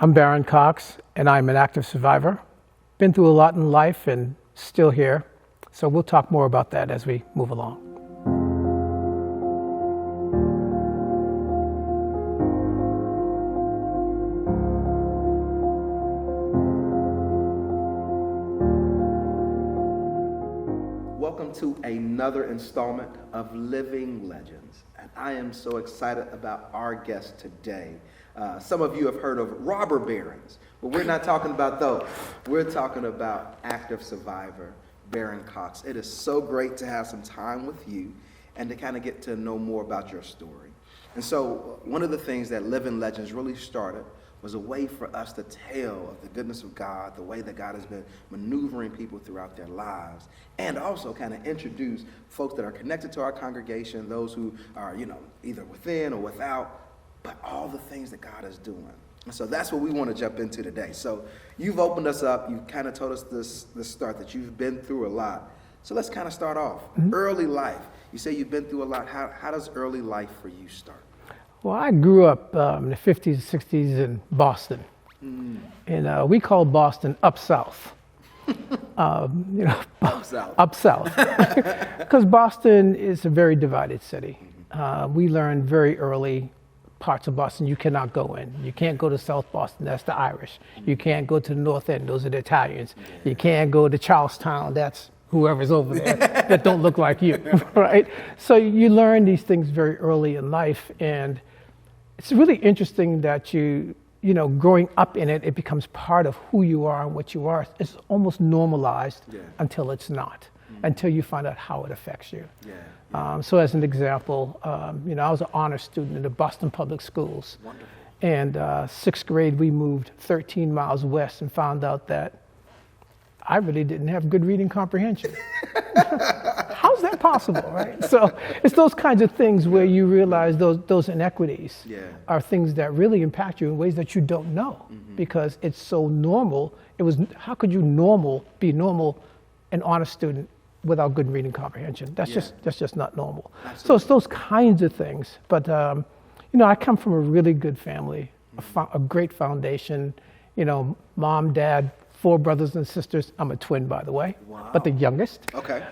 I'm Barron Cox, and I'm an active survivor. Been through a lot in life and still here. So we'll talk more about that as we move along. Welcome to another installment of Living Legends. And I am so excited about our guest today. Some of you have heard of robber barons, but we're not talking about those. We're talking about active survivor Barron Cox. It is so great to have some time with you and to kind of get to know more about your story. And so one of the things that Living Legends really started was a way for us to tell of the goodness of God, the way that God has been maneuvering people throughout their lives, and also kind of introduce folks that are connected to our congregation, those who are, either within or without, but all the things that God is doing. And so that's what we want to jump into today. So you've opened us up. You've kind of told us this start that you've been through a lot. So let's kind of start off. Mm-hmm. Early life. You say you've been through a lot. How does early life for you start? Well, I grew up in the 50s and 60s in Boston. And we call Boston up south. Up south. Up south. Because Boston is a very divided city. We learned very early parts of Boston you cannot go in. You can't go to South Boston, that's the Irish. You can't go to the North End, those are the Italians. You can't go to Charlestown, that's whoever's over there that don't look like you, right? So you learn these things very early in life, and it's really interesting that growing up in it, it becomes part of who you are and what you are. It's almost normalized until it's not, until you find out how it affects you. So as an example, I was an honor student in the Boston Public Schools. Wonderful. And sixth grade, we moved 13 miles west and found out that I really didn't have good reading comprehension. How's that possible, right? So it's those kinds of things where you realize those inequities are things that really impact you in ways that you don't know because it's so normal. How could you be normal, an honor student without good reading comprehension? That's just not normal. Absolutely. So it's those kinds of things. But I come from a really good family, a great foundation. Mom, dad, 4 brothers and sisters. I'm a twin, by the way, but the youngest. Okay.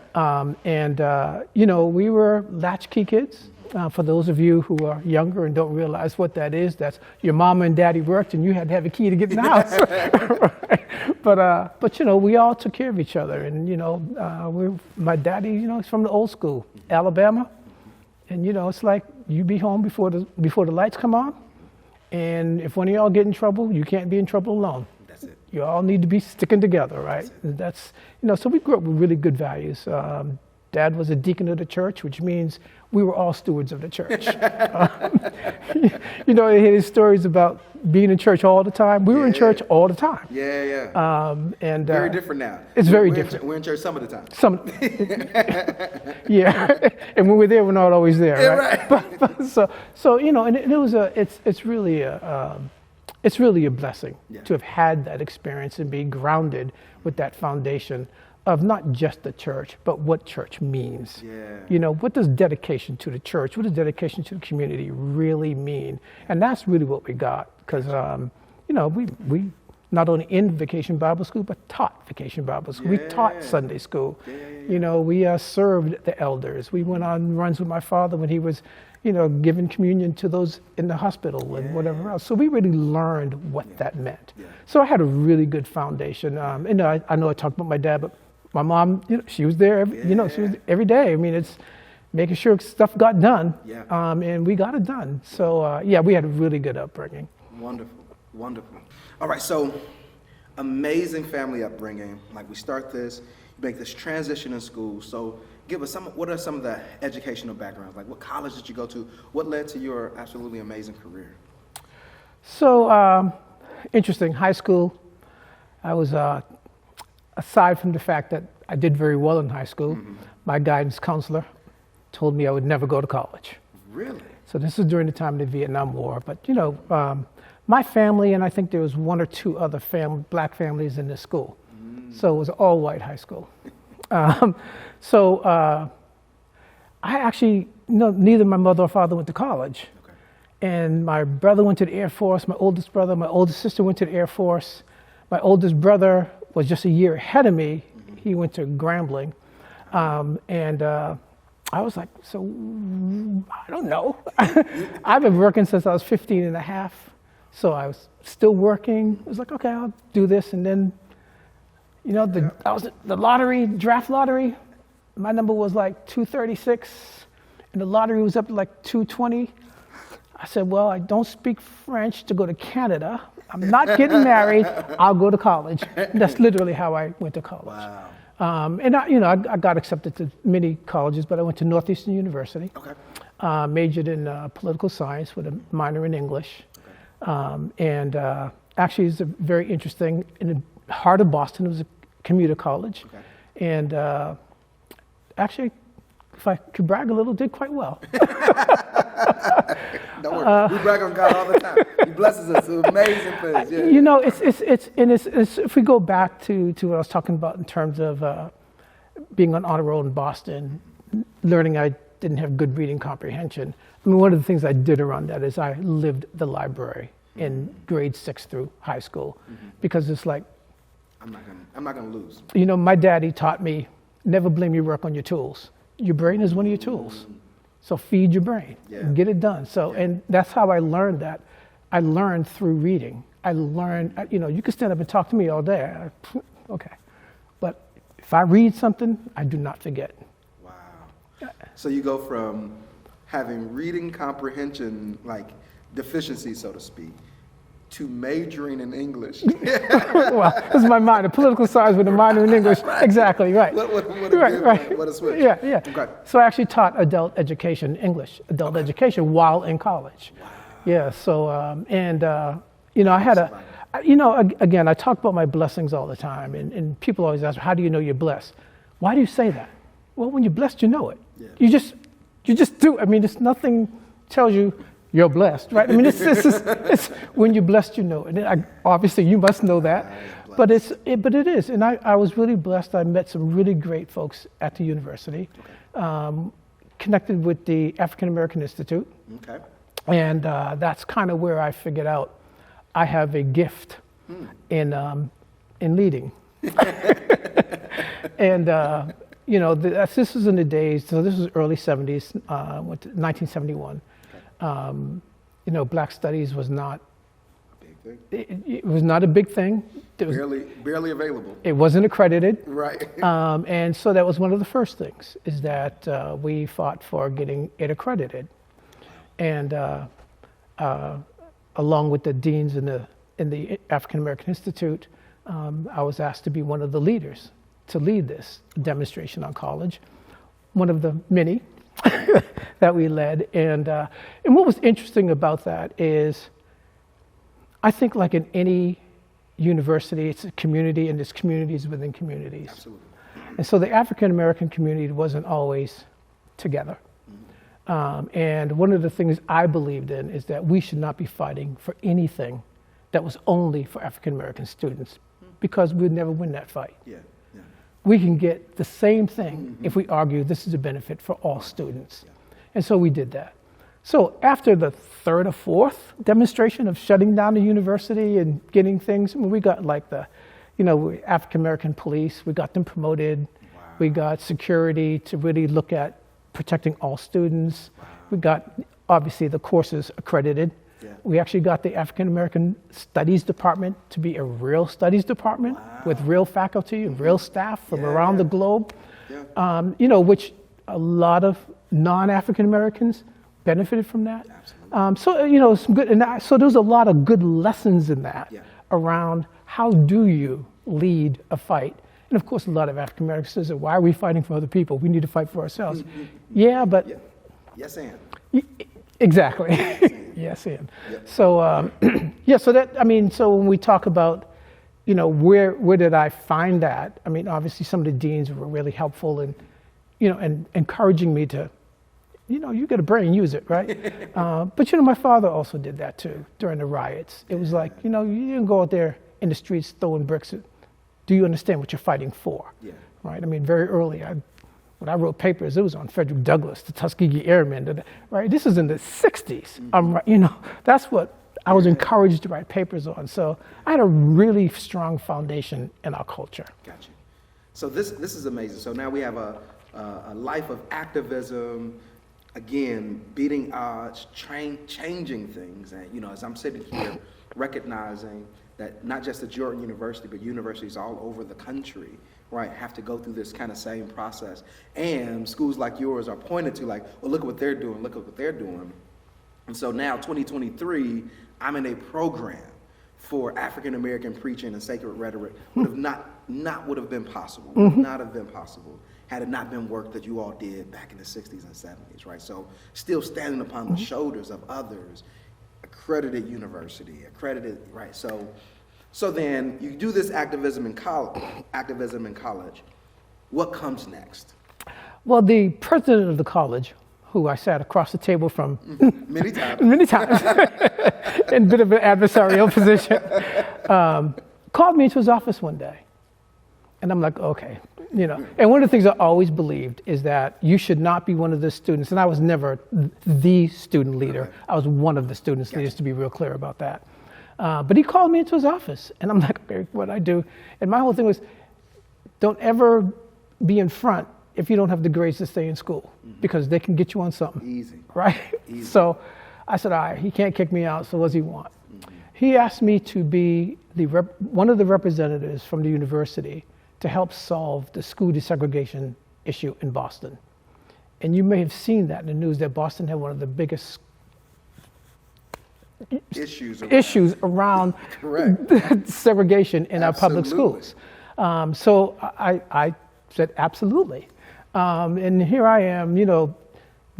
We were latchkey kids. For those of you who are younger and don't realize what that is, that's your mama and daddy worked and you had to have a key to get in the house. Right? But we all took care of each other. And, my daddy, he's from the old school, Alabama. And, it's like you be home before the lights come on. And if one of y'all get in trouble, you can't be in trouble alone. That's it. You all need to be sticking together, right? That's so we grew up with really good values. Dad was a deacon of the church, which means we were all stewards of the church. They hear these stories about being in church all the time. We were in church all the time. And very different now. It's very different. We're in church some of the time. And when we're there, we're not always there, right? Right. And it's really a blessing to have had that experience and be grounded with that foundation of not just the church, but what church means. What does dedication to the church, what does dedication to the community really mean? And that's really what we got, because, we not only in Vacation Bible School, but taught Vacation Bible School. We taught Sunday school. We served the elders. We went on runs with my father when he was, giving communion to those in the hospital and whatever else. So we really learned what that meant. So I had a really good foundation. I know I talked about my dad, but my mom, she was there, she was every day. I mean, it's making sure stuff got done, and we got it done. So, we had a really good upbringing. Wonderful. All right, so amazing family upbringing. Like we start this, you make this transition in school. So give us what are some of the educational backgrounds? Like what college did you go to? What led to your absolutely amazing career? So, interesting, high school, I was... aside from the fact that I did very well in high school, my guidance counselor told me I would never go to college. Really? So this was during the time of the Vietnam War. But, my family, and I think there was 1 or 2 other black families in this school. So it was all white high school. I actually, neither my mother or father went to college. And my brother went to the Air Force, my oldest brother, my oldest sister went to the Air Force. My oldest brother was just a year ahead of me. He went to Grambling. I was like, so, I don't know. I've been working since I was 15 and a half. So I was still working. I was like, okay, I'll do this. And then, I was the lottery, draft lottery. My number was like 236, and the lottery was up to like 220. I said, well, I don't speak French to go to Canada. I'm not getting married. I'll go to college. And that's literally how I went to college. Wow. I got accepted to many colleges, but I went to Northeastern University. Okay. Majored in political science with a minor in English. Okay. Actually, it's a very interesting, in the heart of Boston, it was a commuter college. Okay. And actually, if I could brag a little, did quite well. Don't worry, we brag on God all the time. He blesses us with amazing things. Yeah. It's if we go back to what I was talking about in terms of being on honor roll in Boston, learning I didn't have good reading comprehension. I mean, one of the things I did around that is I lived the library in grade 6 through high school, because it's like, I'm not gonna lose. My daddy taught me, never blame your work on your tools. Your brain is one of your tools. So feed your brain and get it done. So, and that's how I learned that. I learned through reading. I learned, you can stand up and talk to me all day. Okay. But if I read something, I do not forget. Wow. So you go from having reading comprehension, like deficiency, so to speak, to majoring in English. Well, this is my minor, political science with a minor in English. Right. Exactly, right. What a switch. Yeah. Okay. So I actually taught adult education, English, adult education while in college. Wow. Yeah, so, I had again, I talk about my blessings all the time, and people always ask, how do you know you're blessed? Why do you say that? Well, when you're blessed, you know it. Yeah. You just do. I mean, it's nothing tells you you're blessed, right? I mean, it's when you're blessed, you know it. And obviously, you must know that, but it is. And I was really blessed. I met some really great folks at the university, connected with the African American Institute. Okay. And that's kind of where I figured out I have a gift in leading. And this was in the days. So this was early '70s, 1971. Black studies was not a big thing. It was not a big thing. It was barely available. It wasn't accredited. Right. And so that was one of the first things, is that we fought for getting it accredited. And along with the deans in the African American Institute, I was asked to be one of the leaders to lead this demonstration on college, one of the many that we led. And what was interesting about that is, I think like in any university, it's a community, and there's communities within communities. Absolutely. And so the African American community wasn't always together. And one of the things I believed in is that we should not be fighting for anything that was only for African American students, because we'd never win that fight. Yeah. We can get the same thing if we argue this is a benefit for all students. Yeah. And so we did that. So after the third or fourth demonstration of shutting down the university and getting things, we got like the, African American police, we got them promoted. Wow. We got security to really look at protecting all students. Wow. We got, obviously, the courses accredited. Yeah. We actually got the African American Studies Department to be a real studies department with real faculty and real staff from around the globe, which a lot of non-African Americans benefited from that. Some good, and so there's a lot of good lessons in that around how do you lead a fight. And of course, a lot of African Americans say, why are we fighting for other people? We need to fight for ourselves. But yes, and exactly. Yes, and so so when we talk about, where did I find that? I mean, obviously some of the deans were really helpful and encouraging me to, you got a brain, use it, right? But my father also did that too during the riots. It was like, you didn't go out there in the streets throwing bricks. Do you understand what you're fighting for? Yeah. Right. I mean, very early, I when I wrote papers, it was on Frederick Douglass, the Tuskegee Airmen, right? This is in the 60s. That's what I was encouraged to write papers on. So I had a really strong foundation in our culture. Gotcha. So this is amazing. So now we have a life of activism, again, beating odds, changing things. And, as I'm sitting here recognizing that not just at your university, but universities all over the country, right, have to go through this kind of same process. And schools like yours are pointed to like, well, look at what they're doing, look at what they're doing. And so now, 2023, I'm in a program for African-American preaching and sacred rhetoric. Would have not would have been possible, would not have been possible had it not been work that you all did back in the 60s and 70s, right? So still standing upon the shoulders of others, accredited university, right? So then you do this activism in college. What comes next? Well, the president of the college, who I sat across the table from many times, in a bit of an adversarial position, called me into his office one day. And I'm like, okay, And one of the things I always believed is that you should not be one of the students, and I was never the student leader. Okay. I was one of the students leaders, to be real clear about that. But he called me into his office, and I'm like, okay, what do I do? And my whole thing was, don't ever be in front if you don't have the grades to stay in school, because they can get you on something. Easy. Right? Easy. So I said, all right, he can't kick me out, so what does he want? He asked me to be one of the representatives from the university to help solve the school desegregation issue in Boston. And you may have seen that in the news, that Boston had one of the biggest issues around segregation in our public schools. So I said, absolutely. And here I am,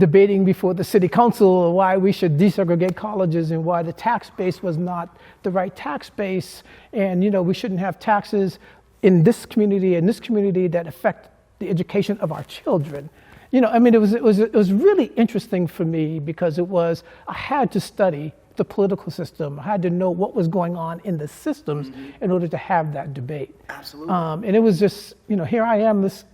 debating before the city council why we should desegregate colleges and why the tax base was not the right tax base. And, we shouldn't have taxes in this community and this community that affect the education of our children. It was really interesting for me because I had to study the political system. I had to know what was going on in the systems in order to have that debate. Absolutely. And it was just, here I am, this,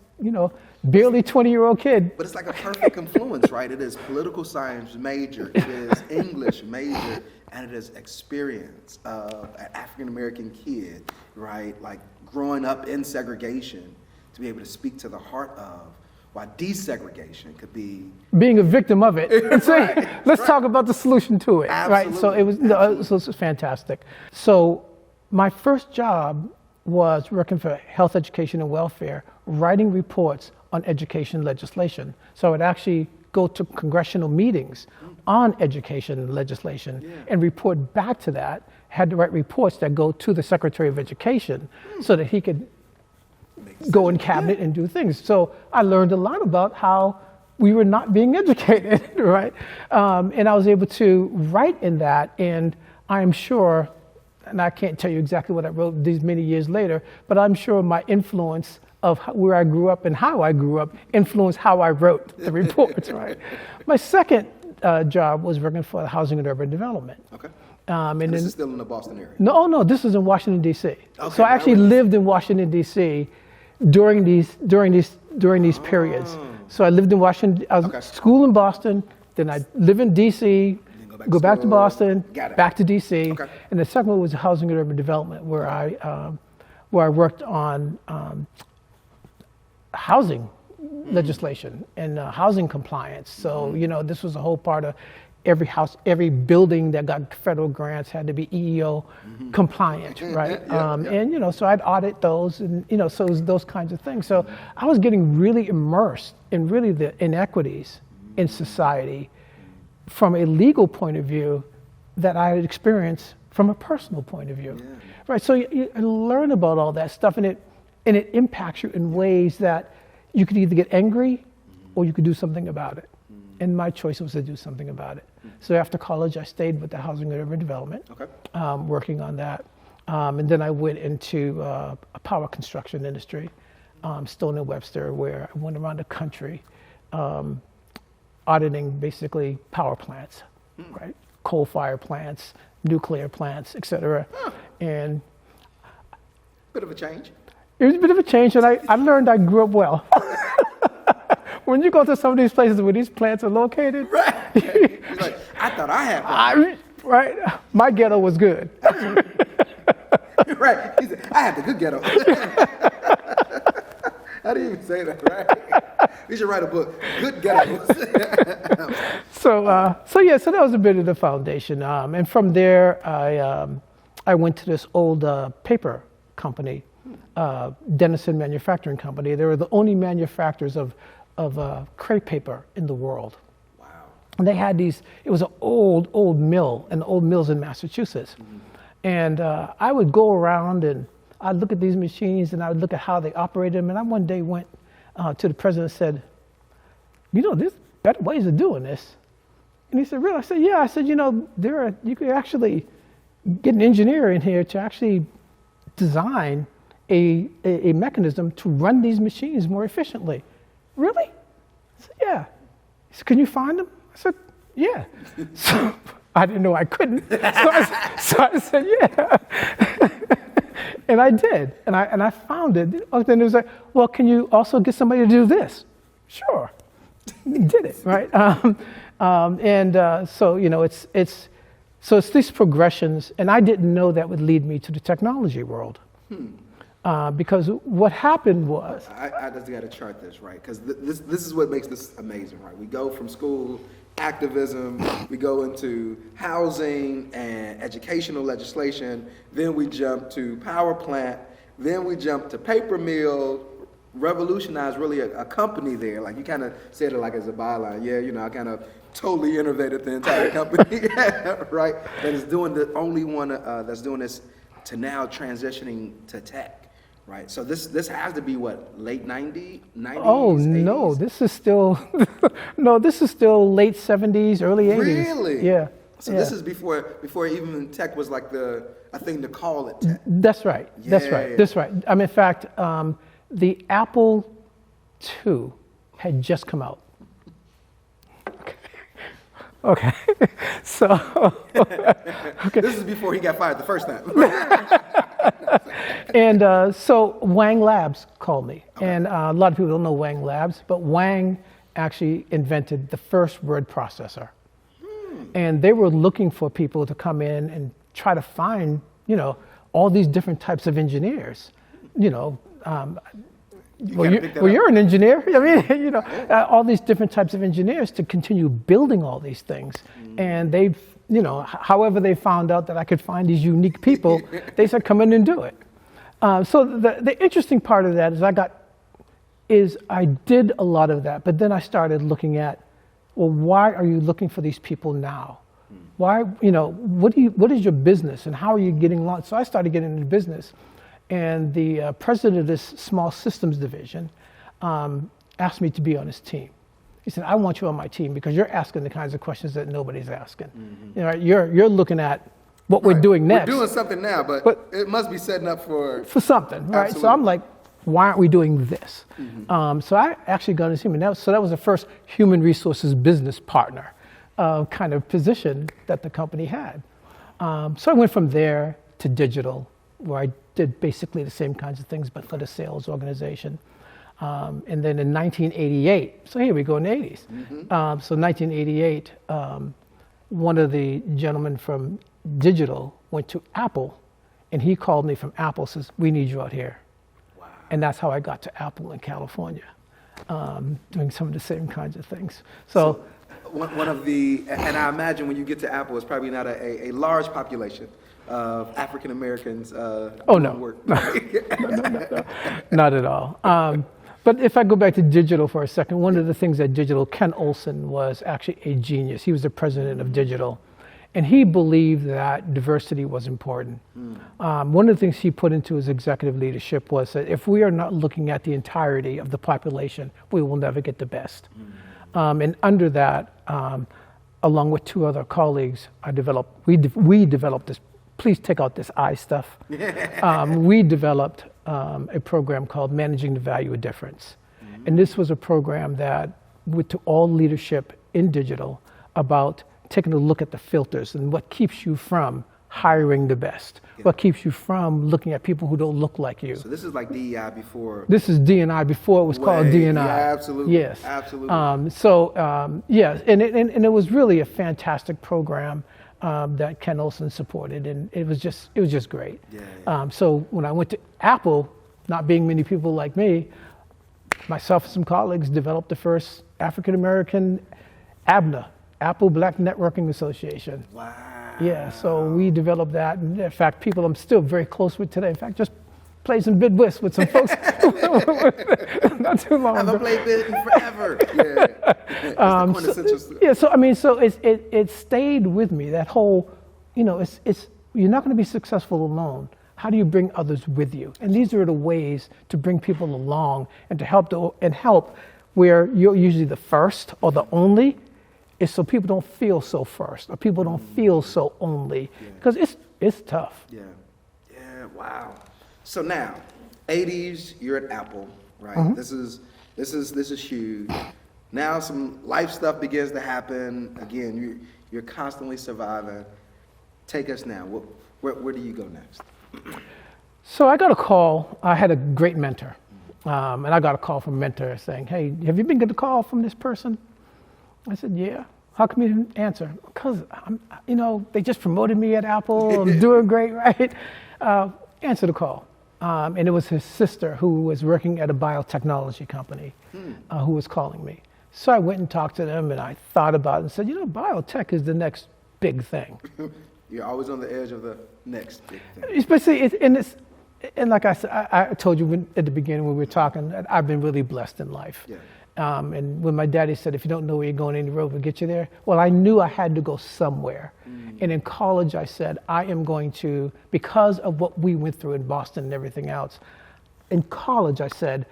barely 20-year-old kid. But it's like a perfect confluence, right? It is political science major, it is English major, and it is experience of an African-American kid, right? Like growing up in segregation to be able to speak to the heart of why desegregation could be being a victim of it and say, let's talk about the solution to it. Absolutely. Right? So it was fantastic. So my first job was working for Health, Education, and Welfare, writing reports on education legislation. So I would actually go to congressional meetings on education legislation and report back to that, had to write reports that go to the Secretary of Education so that he could go in cabinet and do things. So I learned a lot about how we were not being educated, right? And I was able to write in that, and I'm sure, and I can't tell you exactly what I wrote these many years later, but I'm sure my influence of where I grew up and how I grew up influenced how I wrote the reports, right? My second job was working for the Housing and Urban Development. Okay. And this is still in the Boston area? No, this is in Washington, D.C. Okay, so I actually lived in Washington, D.C. during these periods. So I lived in Washington, I was school in Boston, then I live in D.C., go back to Boston, back to D.C. Okay. And the second one was Housing and Urban Development, where I worked on housing legislation and housing compliance. So, this was a whole part of every house, every building that got federal grants had to be EEO compliant, right? And, so I'd audit those and, so it was those kinds of things. So I was getting really immersed in really the inequities in society from a legal point of view that I had experienced from a personal point of view, right? So you learn about all that stuff, and it impacts you in ways that you could either get angry or you could do something about it. And my choice was to do something about it. So after college, I stayed with the Housing and Urban Development, working on that. And then I went into a power construction industry, Stone and Webster, where I went around the country auditing basically power plants, right? Coal-fired plants, nuclear plants, et cetera. And bit of a change. It was a bit of a change, and I learned I grew up well. when you go to some of these places where these plants are located, Right. He's like, I thought I had one. right? My ghetto was good. Right. He said, I had the good ghetto. How do you even say that, right? We should write a book, Good Ghettos. So that was a bit of the foundation. And from there, I went to this old paper company, Denison Manufacturing Company. They were the only manufacturers of crepe paper in the world. Wow. And they had these, it was an old mill, and old mills in Massachusetts. Mm-hmm. And I would go around and I'd look at these machines and I would look at how they operated them. And I one day went to the president and said, there's better ways of doing this. And he said, really? I said, yeah. I said, you could actually get an engineer in here to actually design a mechanism to run these machines more efficiently. Really? I said, yeah. He said, can you find them? I said, yeah. So I didn't know I couldn't. So I said, yeah. And I did. And I found it. Then it was like, well, can you also get somebody to do this? Sure. Did it, right? So it's these progressions, and I didn't know that would lead me to the technology world. Because what happened was... I just got to chart this, right? Because this is what makes this amazing, right? We go from school, activism, we go into housing and educational legislation, then we jump to power plant, then we jump to paper mill, revolutionized really a company there. Like you kind of said it like as a byline. Yeah, I kind of totally innovated the entire company, right? That is doing the only one that's doing this to now transitioning to tech. Right, so this has to be what, late 90s? Oh 80s? No, this is still late 70s, early 80s. Really? Yeah. So this is before even tech was like a thing to call it tech. That's right. Yeah. That's right. I mean, in fact, the Apple II had just come out. Okay. So. Okay. This is before he got fired the first time. And so Wang Labs called me. Okay. And a lot of people don't know Wang Labs, but Wang actually invented the first word processor. And they were looking for people to come in and try to find, all these different types of engineers. You're an engineer. I mean, all these different types of engineers to continue building all these things. And they've, however they found out that I could find these unique people, they said, come in and do it. So the interesting part of that is I did a lot of that, but then I started looking at, well, why are you looking for these people now? Why, what is your business and how are you getting along? So I started getting into business. And the president of this small systems division asked me to be on his team. He said, I want you on my team because you're asking the kinds of questions that nobody's asking. Mm-hmm. You're looking at what we're doing next. We're doing something now, but it must be setting up for something, right? Absolutely. So I'm like, why aren't we doing this? Mm-hmm. So I actually got on his team, and that was the first human resources business partner kind of position that the company had. So I went from there to digital, where I did basically the same kinds of things, but for the sales organization. And then in 1988, so here we go in the 80s. Mm-hmm. So 1988, one of the gentlemen from digital went to Apple, and he called me from Apple, says, we need you out here. Wow. And that's how I got to Apple in California, doing some of the same kinds of things. So one of the, and I imagine when you get to Apple, it's probably not a large population of African Americans doing work. No, not at all. But if I go back to digital for a second, one of the things at digital, Ken Olsen was actually a genius. He was the president of digital, and he believed that diversity was important. One of the things he put into his executive leadership was that if we are not looking at the entirety of the population, we will never get the best. And under that, along with two other colleagues, we developed this. Please take out this I stuff. We developed a program called Managing the Value of Difference. And this was a program that went to all leadership in digital about taking a look at the filters and what keeps you from hiring the best, What keeps you from looking at people who don't look like you? So this is like DEI before. This is D&I before it was called D&I. Yeah, absolutely. Yes. Absolutely. Yes, and it was really a fantastic program that Ken Olsen supported, and it was just great. Yeah. So when I went to Apple, not being many people like me, myself and some colleagues developed the first African American ABNA, Apple Black Networking Association. Wow. Yeah, so we developed that. And in fact, people I'm still very close with today. In fact, just played some bid whist with some folks not too long ago. I haven't played bid in forever. Yeah. So it stayed with me. That whole, it's you're not going to be successful alone. How do you bring others with you? And these are the ways to bring people along and to help where you're usually the first or the only. Is so people don't feel so first, or people don't feel so only, because it's tough. Yeah, wow. So now, 80s, you're at Apple, right? Mm-hmm. This is huge. Now some life stuff begins to happen. Again, you're constantly surviving. Take us now. Where do you go next? So I got a call. I had a great mentor, and I got a call from a mentor saying, "Hey, have you been getting a call from this person?" I said, "Yeah." How come you didn't answer? Because they just promoted me at Apple. I'm doing great, right? Answer the call. And it was his sister who was working at a biotechnology company who was calling me. So I went and talked to them, and I thought about it and said, biotech is the next big thing. You're always on the edge of the next big thing. Especially, and like I said, I told you at the beginning when we were talking, I've been really blessed in life. Yeah. And when my daddy said, if you don't know where you're going, any road will get you there. Well, I knew I had to go somewhere. And in college, I said, I am going to, because of what we went through in Boston and everything else, in college, I said,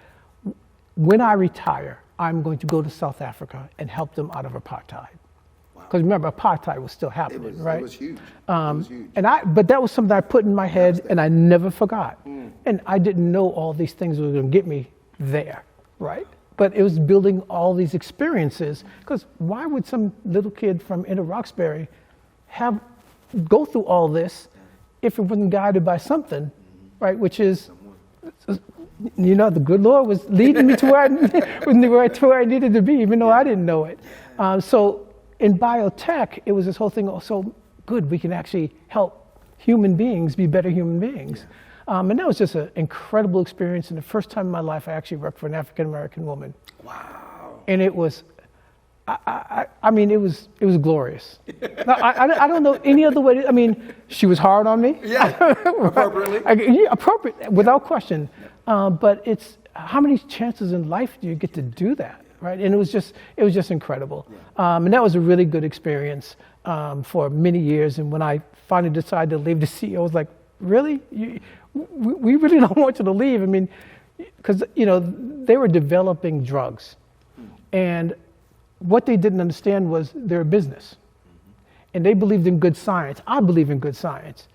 when I retire, I'm going to go to South Africa and help them out of apartheid. Because remember, apartheid was still happening, right? It was huge. It was huge. But that was something I put in my head, and I never forgot. And I didn't know all these things were going to get me there, right? But it was building all these experiences, because why would some little kid from Inner Roxbury go through all this if it wasn't guided by something, right? Which is, the good Lord was leading me to where I needed to be, even though I didn't know it. So in biotech, it was this whole thing, so good, we can actually help human beings be better human beings. And that was just an incredible experience. And the first time in my life, I actually worked for an African-American woman. Wow. And it was, it was glorious. I don't know any other way. She was hard on me. Yeah, appropriately. Appropriate, without question. But it's, how many chances in life do you get to do that, right? And it was just incredible. And that was a really good experience for many years. And when I finally decided to leave the CEO, I was like, really? We really don't want you to leave. Because, they were developing drugs. And what they didn't understand was their business. And they believed in good science. I believe in good science.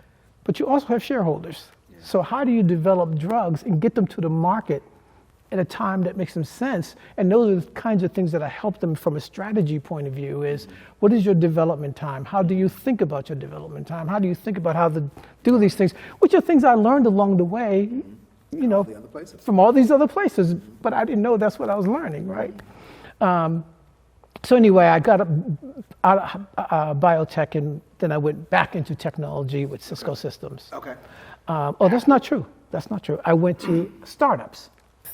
But you also have shareholders. Yeah. So how do you develop drugs and get them to the market at a time that makes some sense? And those are the kinds of things that I help them from a strategy point of view is, what is your development time? How do you think about your development time? How do you think about how to do these things? Which are things I learned along the way, from all these other places, but I didn't know that's what I was learning, right? So anyway, I got out of biotech, and then I went back into technology with Cisco Systems. Okay. That's not true. That's not true. I went to startups,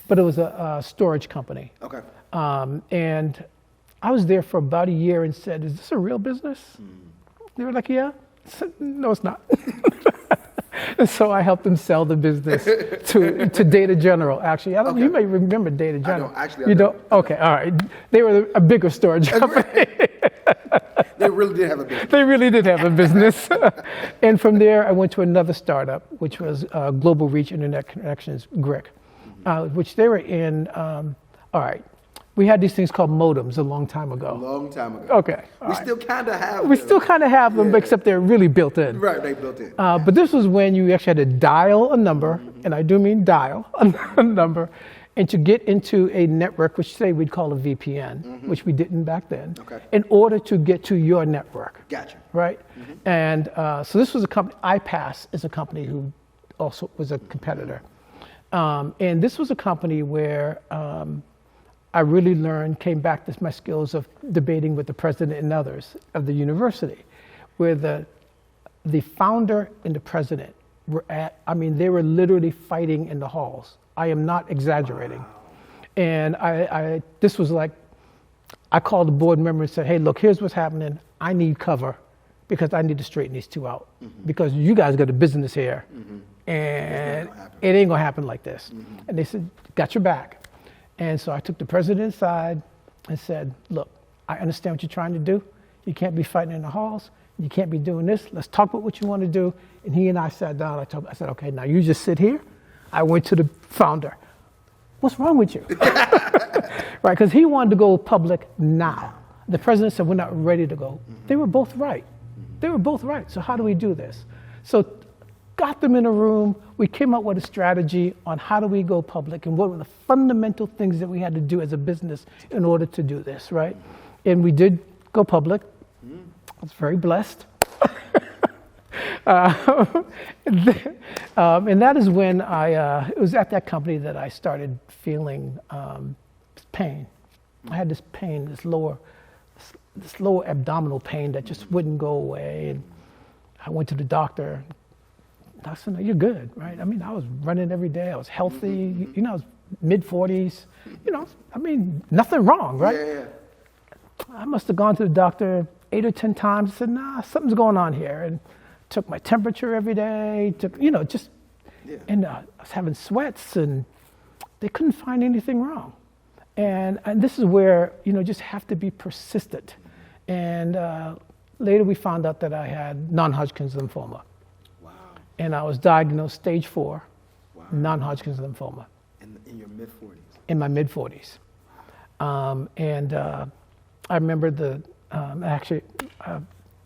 but it was a storage company. Okay. And I was there for about a year and said, is this a real business? They were like, yeah. I said, no, it's not. And so I helped them sell the business to Data General, actually. You may remember Data General. I don't, actually. You don't? Okay, all right. They were a bigger storage company. They really did have a business. They really did have a business. And from there, I went to another startup, which was Global Reach Internet Connections, GRIC, which they were in, all right. We had these things called modems a long time ago. Okay. We still kind of have them. We still kind of have them, except they're really built in. Right, they built in. But this was when you actually had to dial a number, and I do mean dial a number, and to get into a network, which today we'd call a VPN, which we didn't back then, Okay. in order to get to your network. Gotcha. Right? And so this was a company, iPass is a company who also was a competitor. And this was a company where I really came back to my skills of debating with the president and others of the university, where the founder and the president were they were literally fighting in the halls. I am not exaggerating. Wow. And this was like, I called the board member and said, hey, look, here's what's happening. I need cover because I need to straighten these two out because you guys got a business here and it ain't gonna happen like this. And they said, got your back. And so I took the president aside and said, look, I understand what you're trying to do. You can't be fighting in the halls. You can't be doing this. Let's talk about what you want to do. And he and I sat down. I said, okay, now you just sit here. I went to the founder. What's wrong with you? Right, because he wanted to go public now. The president said, we're not ready to go. They were both right. They were both right. So how do we do this? So got them in a room. We came up with a strategy on how do we go public and what were the fundamental things that we had to do as a business in order to do this, right? And we did go public. I was very blessed. And that is when it was at that company that I started feeling pain. I had this pain, this lower abdominal pain that just wouldn't go away. And I went to the doctor. I said, no, you're good, right? I mean, I was running every day. I was healthy. You know, I was mid-40s. You know, I mean, nothing wrong, right? Yeah. I must have gone to the doctor 8 or 10 times. I said, nah, something's going on here. And took my temperature every day. And I was having sweats, and they couldn't find anything wrong. And this is where, just have to be persistent. And later we found out that I had non-Hodgkin's lymphoma. Wow. And I was diagnosed stage 4, non-Hodgkin's lymphoma. In your mid-40s? In my mid-40s. I remember the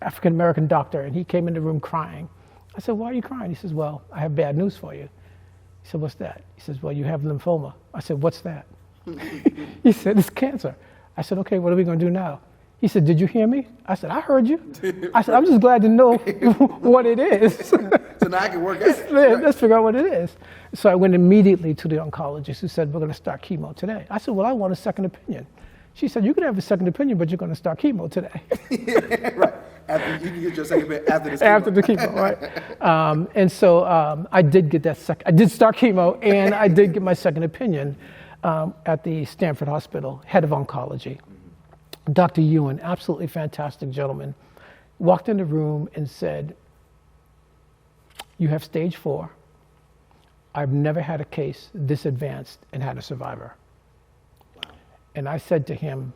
African-American doctor, and he came in the room crying. I said, why are you crying? He says, well, I have bad news for you. He said, what's that? He says, well, you have lymphoma. I said, what's that? He said, it's cancer. I said, okay, what are we going to do now? He said, did you hear me? I said, I heard you. I said, I'm just glad to know what it is. So now I can work at it. Let's figure out what it is. So I went immediately to the oncologist who said, we're going to start chemo today. I said, well, I want a second opinion. She said, you can have a second opinion, but you're going to start chemo today. Right. After you can get your second opinion after the chemo. After the chemo, right. And so I did get that I did start chemo, and I did get my second opinion at the Stanford Hospital, head of oncology. Dr. Ewan, absolutely fantastic gentleman, walked in the room and said, you have stage 4. I've never had a case this advanced and had a survivor. Wow. And I said to him,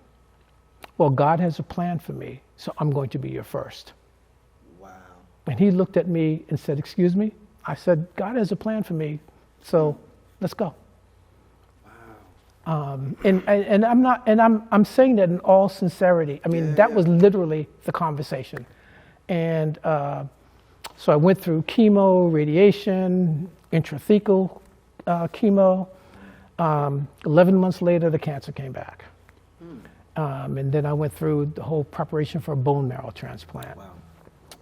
well, God has a plan for me, so I'm going to be your first. Wow. And he looked at me and said, excuse me? I said, God has a plan for me, so let's go. And I'm saying that in all sincerity. I mean, that was literally the conversation. And so I went through chemo, radiation, intrathecal chemo. 11 months later, the cancer came back. And then I went through the whole preparation for a bone marrow transplant. Wow.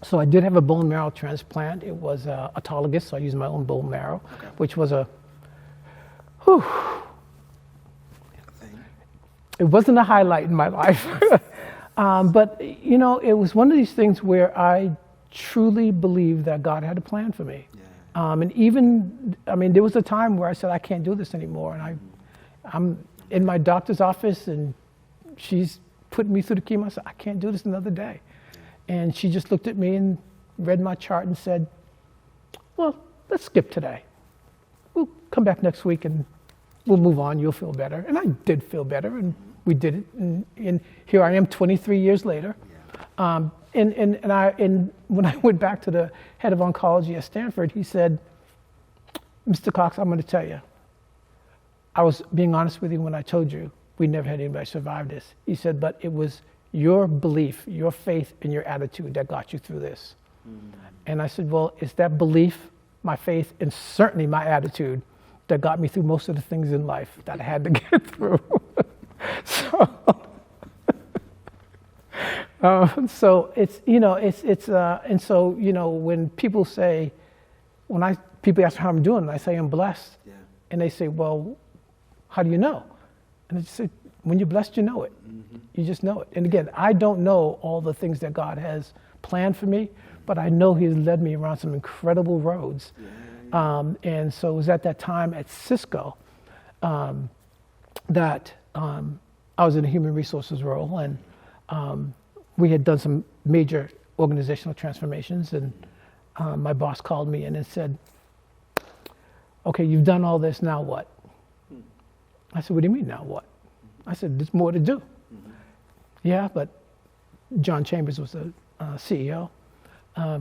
So I did have a bone marrow transplant. It was autologous, so I used my own bone marrow, which was it wasn't a highlight in my life. But, it was one of these things where I truly believed that God had a plan for me. Yeah. And there was a time where I said, I can't do this anymore. And I'm in my doctor's office, and she's putting me through the chemo. I said, I can't do this another day. And she just looked at me and read my chart and said, well, let's skip today. We'll come back next week and we'll move on. You'll feel better. And I did feel better, and we did it. And here I am 23 years later. Yeah. And when I went back to the head of oncology at Stanford, he said, Mr. Cox, I'm going to tell you, I was being honest with you when I told you we never had anybody survive this. He said, but it was your belief, your faith, and your attitude that got you through this. And I said, well, it's that belief, my faith, and certainly my attitude that got me through most of the things in life that I had to get through. So it's, and so, when people say, people ask how I'm doing, and I say I'm blessed, and they say, well, how do you know? And I just say, when you're blessed, you know it. You just know it. And again, I don't know all the things that God has planned for me, but I know He's led me around some incredible roads. And so it was at that time at Cisco that I was in a human resources role, and we had done some major organizational transformations, and my boss called me in and said, okay, you've done all this, now what? I said, what do you mean, now what? I said, there's more to do. Yeah, but John Chambers was the CEO.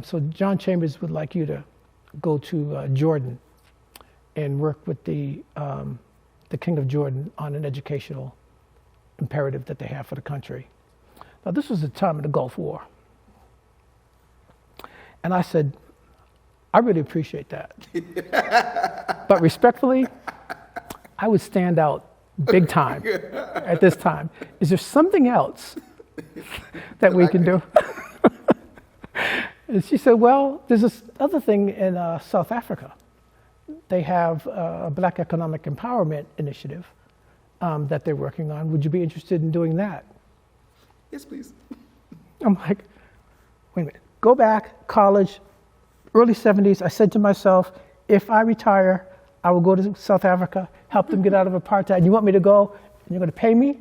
So John Chambers would like you to go to Jordan and work with the King of Jordan on an educational imperative that they have for the country. Now, this was the time of the Gulf War. And I said, I really appreciate that. But respectfully, I would stand out big time at this time. Is there something else that we can do? And she said, well, there's this other thing in South Africa. They have a Black Economic Empowerment Initiative that they're working on. Would you be interested in doing that? Yes, please. I'm like, wait a minute. Go back, college, early 70s. I said to myself, if I retire, I will go to South Africa, help them get out of apartheid. You want me to go, and you're going to pay me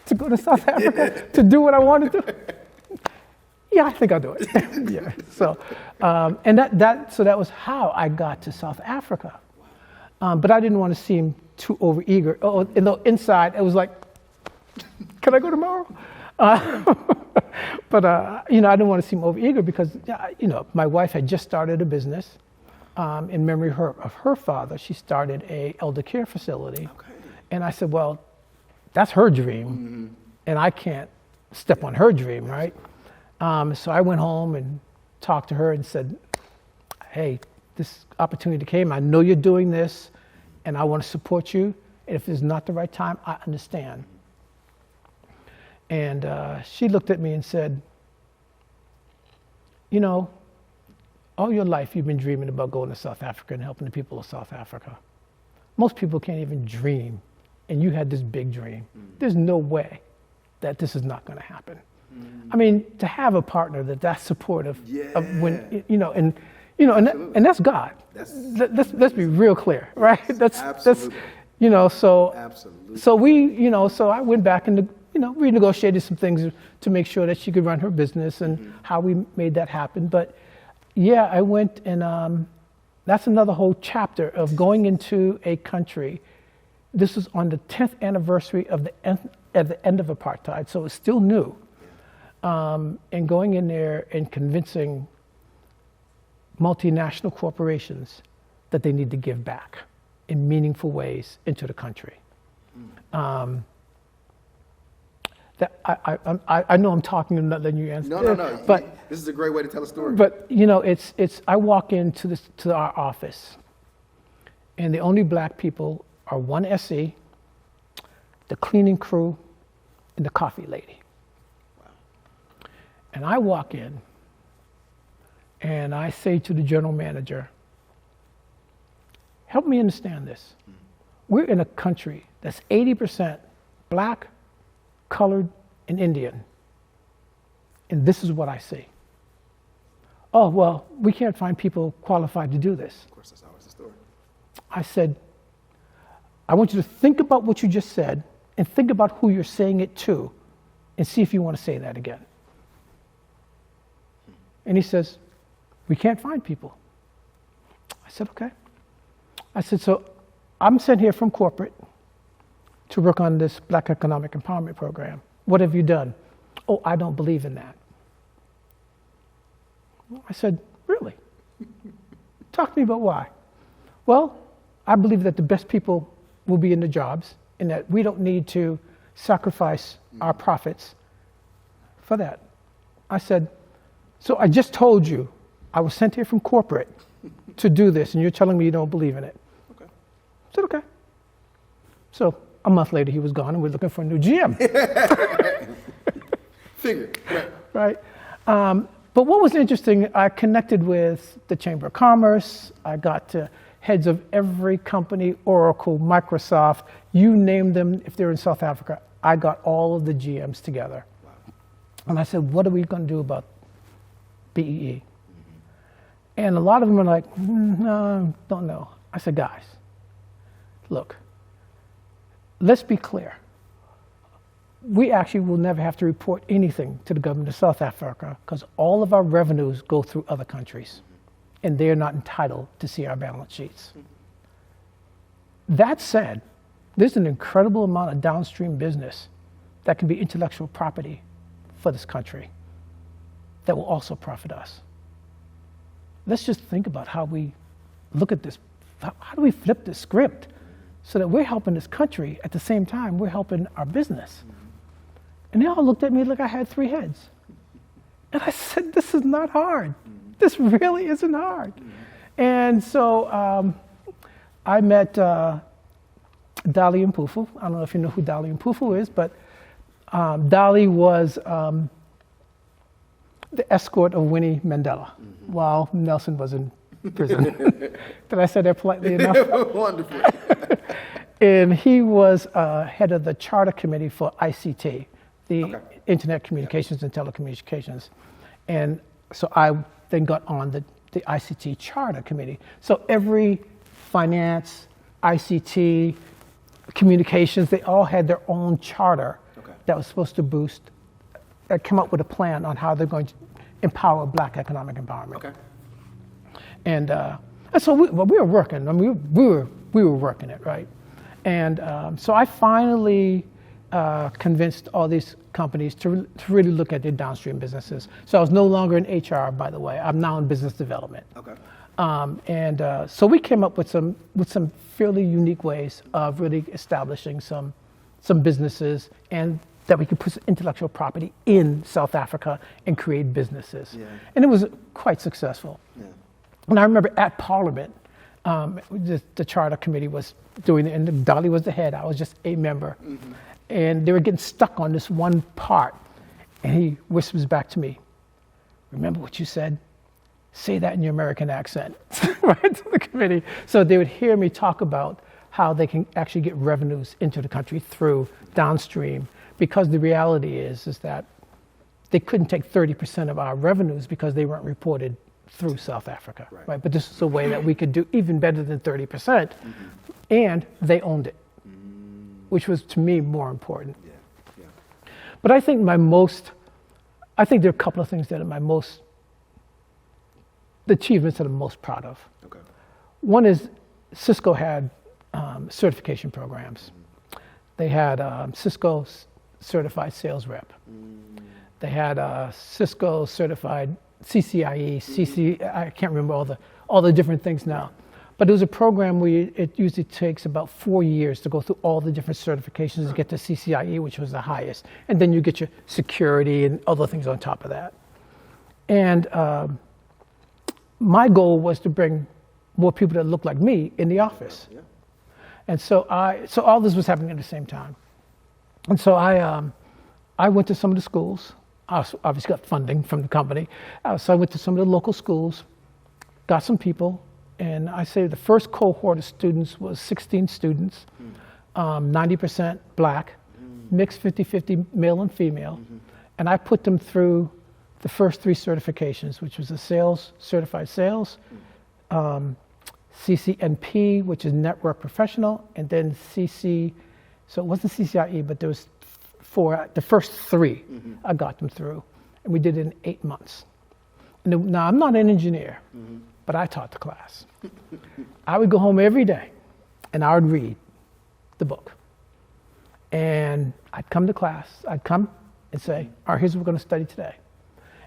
to go to South Africa to do what I want to do? Yeah, I think I'll do it. Yeah. So, and that was how I got to South Africa. But I didn't want to seem too overeager. Oh, and though inside it was like, can I go tomorrow? But I didn't want to seem overeager because my wife had just started a business. In memory of her father, she started a elder care facility. Okay. And I said, well, that's her dream, and I can't step on her dream, right? So I went home and talked to her and said, hey, this opportunity came. I know you're doing this, and I want to support you. And if it's not the right time, I understand. And she looked at me and said, all your life you've been dreaming about going to South Africa and helping the people of South Africa. Most people can't even dream, and you had this big dream. There's no way that this is not going to happen. I mean, to have a partner that's supportive of when, and that's God. Let's be real clear, right? That's so absolutely. So I went back and renegotiated some things to make sure that she could run her business and how we made that happen. But yeah, I went and that's another whole chapter of going into a country. This was on the 10th anniversary of at the end of apartheid, so it's still new. And going in there and convincing multinational corporations that they need to give back in meaningful ways into the country. That I know I'm talking and not letting you answer. No. But this is a great way to tell a story. But it's I walk into our office, and the only black people are one SE, the cleaning crew, and the coffee lady. Wow. And I walk in, and I say to the general manager, help me understand this. We're in a country that's 80% black, colored, and Indian. And this is what I see. Oh, well, we can't find people qualified to do this. Of course, that's always the story. I said, I want you to think about what you just said and think about who you're saying it to and see if you want to say that again. And he says, we can't find people. I said, okay. I said, so I'm sent here from corporate to work on this Black Economic Empowerment Program. What have you done? Oh, I don't believe in that. I said, really? Talk to me about why. Well, I believe that the best people will be in the jobs and that we don't need to sacrifice our profits for that. I said, so I just told you I was sent here from corporate to do this, and you're telling me you don't believe in it. Okay. I said, okay. So a month later, he was gone, and we're looking for a new GM. Figured. Right. But what was interesting, I connected with the Chamber of Commerce. I got to heads of every company, Oracle, Microsoft, you name them. If they're in South Africa, I got all of the GMs together. Wow. And I said, what are we going to do about BEE? And a lot of them were like, no, don't know. I said, guys, look, let's be clear. We actually will never have to report anything to the government of South Africa because all of our revenues go through other countries, and they're not entitled to see our balance sheets. That said, there's an incredible amount of downstream business that can be intellectual property for this country that will also profit us. Let's just think about how we look at this. How do we flip the script so that we're helping this country at the same time we're helping our business? And they all looked at me like I had 3 heads. And I said, this is not hard. This really isn't hard. And so I met Dali Mpufu. I don't know if you know who Dali Mpufu is, but Dali was the escort of Winnie Mandela while Nelson was in prison. Did I say that politely enough? Wonderful. And he was head of the charter committee for ICT, the Internet Communications and Telecommunications. And so I then got on the ICT charter committee. So every finance, ICT, communications, they all had their own charter that was supposed to boost, come up with a plan on how they're going to empower Black economic empowerment. Okay. And so we were working. I mean, we were working it, right? And so I finally convinced all these companies to really look at their downstream businesses. So I was no longer in HR, by the way. I'm now in business development. Okay. So we came up with some fairly unique ways of really establishing some businesses and that we could put intellectual property in South Africa and create businesses. Yeah. And it was quite successful. Yeah. And I remember at Parliament, the charter committee was doing it, and Dali was the head. I was just a member. Mm-hmm. And they were getting stuck on this one part. And he whispers back to me, remember what you said? Say that in your American accent, right, to the committee. So they would hear me talk about how they can actually get revenues into the country through downstream, because the reality is that they couldn't take 30% of our revenues because they weren't reported through South Africa, right? But this is a way that we could do even better than 30%, and they owned it, which was to me more important. Yeah. Yeah. But I think I think there are a couple of things that are the achievements that I'm most proud of. Okay. One is Cisco had certification programs. They had Cisco certified sales rep. They had Cisco certified CCIE, I can't remember all the different things now. But it was a program where it usually takes about 4 years to go through all the different certifications to get to CCIE, which was the highest. And then you get your security and other things on top of that. And my goal was to bring more people that look like me in the office. Yeah. And so all this was happening at the same time. And so I went to some of the schools. I obviously got funding from the company. So I went to some of the local schools, got some people, and I say the first cohort of students was 16 students, 90% Black, mixed 50-50 male and female. And I put them through the first 3 certifications, which was the certified sales, CCNP, which is network professional, and then so it wasn't CCIE, but there was 4, the first 3 I got them through, and we did it in 8 months. And now I'm not an engineer, but I taught the class. I would go home every day, and I would read the book. And I'd come to class, I'd come and say, all right, here's what we're going to study today.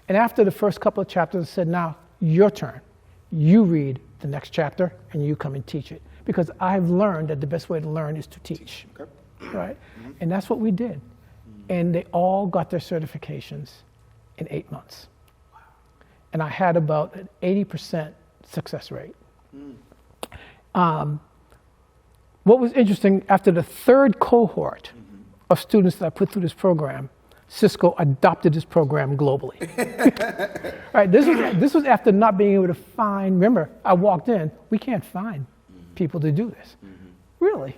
And after the first couple of chapters, I said, now, your turn. You read the next chapter, and you come and teach it. Because I've learned that the best way to learn is to teach, right? And that's what we did. And they all got their certifications in 8 months. Wow. And I had about an 80% success rate. what was interesting, after the third cohort of students that I put through this program, Cisco adopted this program globally. Right? This was after not being able to find, remember, I walked in, we can't find people to do this. Really?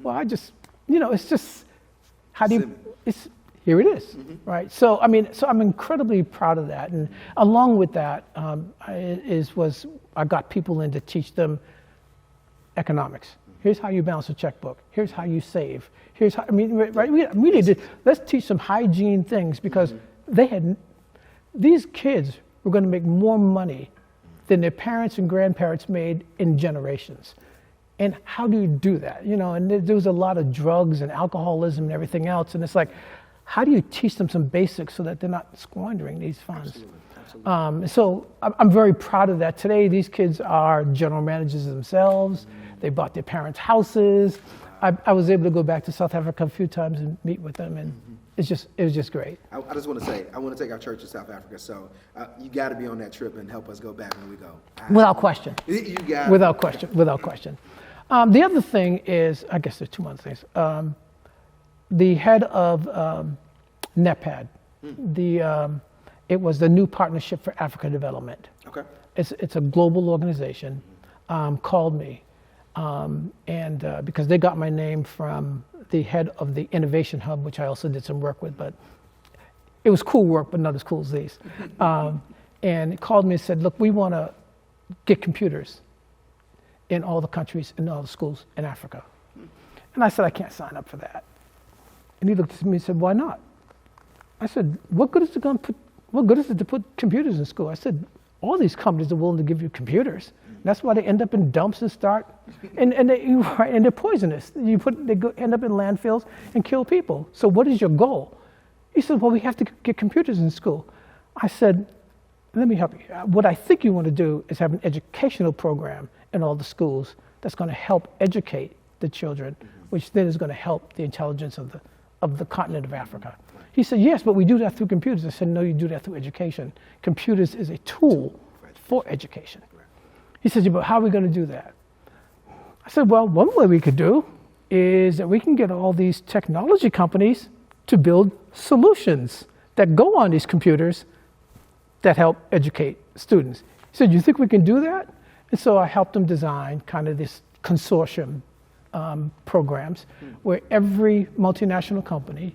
Well, I just, it's just, how do you, here it is, right? So I'm incredibly proud of that. And along with that, I got people in to teach them economics. Here's how you balance a checkbook. Here's how you save. Here's how, right? We needed, let's teach some hygiene things, because these kids were going to make more money than their parents and grandparents made in generations. And how do you do that? And there was a lot of drugs and alcoholism and everything else. And it's like, how do you teach them some basics so that they're not squandering these funds? Absolutely. So I'm very proud of that. Today, these kids are general managers themselves. They bought their parents' houses. I was able to go back to South Africa a few times and meet with them, and it was just great. I just want to say, I want to take our church to South Africa, so you got to be on that trip and help us go back when we go. Without question. You got it. Without question. The other thing is, I guess there's two more things. The head of NEPAD, it was the New Partnership for Africa Development. Okay. It's a global organization, called me. Because they got my name from the head of the Innovation Hub, which I also did some work with, but it was cool work, but not as cool as these. And it called me and said, look, we want to get computers in all the countries, in all the schools in Africa. And I said, I can't sign up for that. And he looked at me and said, why not? I said, what good is it to put computers in school? I said, all these companies are willing to give you computers. That's why they end up in dumps and they're poisonous. They end up in landfills and kill people. So what is your goal? He said, well, we have to get computers in school. I said, let me help you. What I think you want to do is have an educational program in all the schools that's going to help educate the children, which then is going to help the intelligence of the continent of Africa. He said, yes, but we do that through computers. I said, no, you do that through education. Computers is a tool for education. He said, yeah, but how are we going to do that? I said, well, one way we could do is that we can get all these technology companies to build solutions that go on these computers that help educate students. He said, you think we can do that? And so I helped them design kind of this consortium programs where every multinational company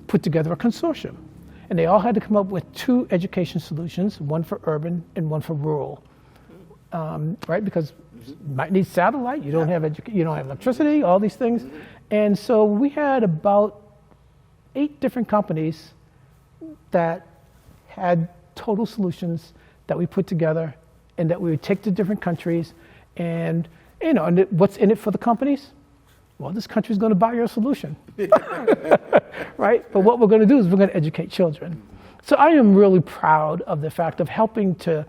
put together a consortium. And they all had to come up with 2 education solutions, one for urban and one for rural. Right? Because you might need satellite, you don't have electricity, all these things. And so we had about 8 different companies that had total solutions that we put together and that we would take to different countries. And what's in it for the companies? Well, this country's going to buy your solution. Right? But what we're going to do is we're going to educate children. So I am really proud of the fact of helping to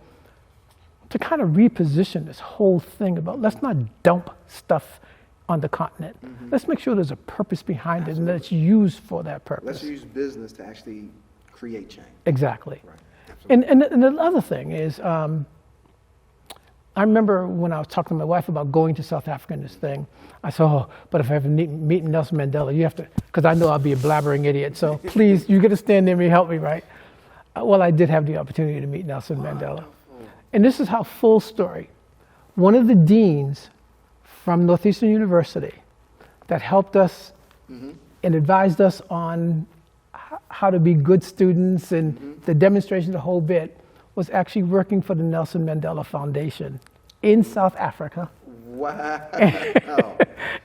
kind of reposition this whole thing about let's not dump stuff on the continent. Let's make sure there's a purpose behind it and that it's used for that purpose. Let's use business to actually create change. Exactly. Right. And the other thing is, I remember when I was talking to my wife about going to South Africa in this thing, I said, but if I ever meet Nelson Mandela, you have to, because I know I'll be a blabbering idiot, so please, you got to stand there and help me, right? Well, I did have the opportunity to meet Nelson Mandela. And this is how, full story, one of the deans from Northeastern University that helped us and advised us on how to be good students and the demonstration, the whole bit, was actually working for the Nelson Mandela Foundation in South Africa. Wow.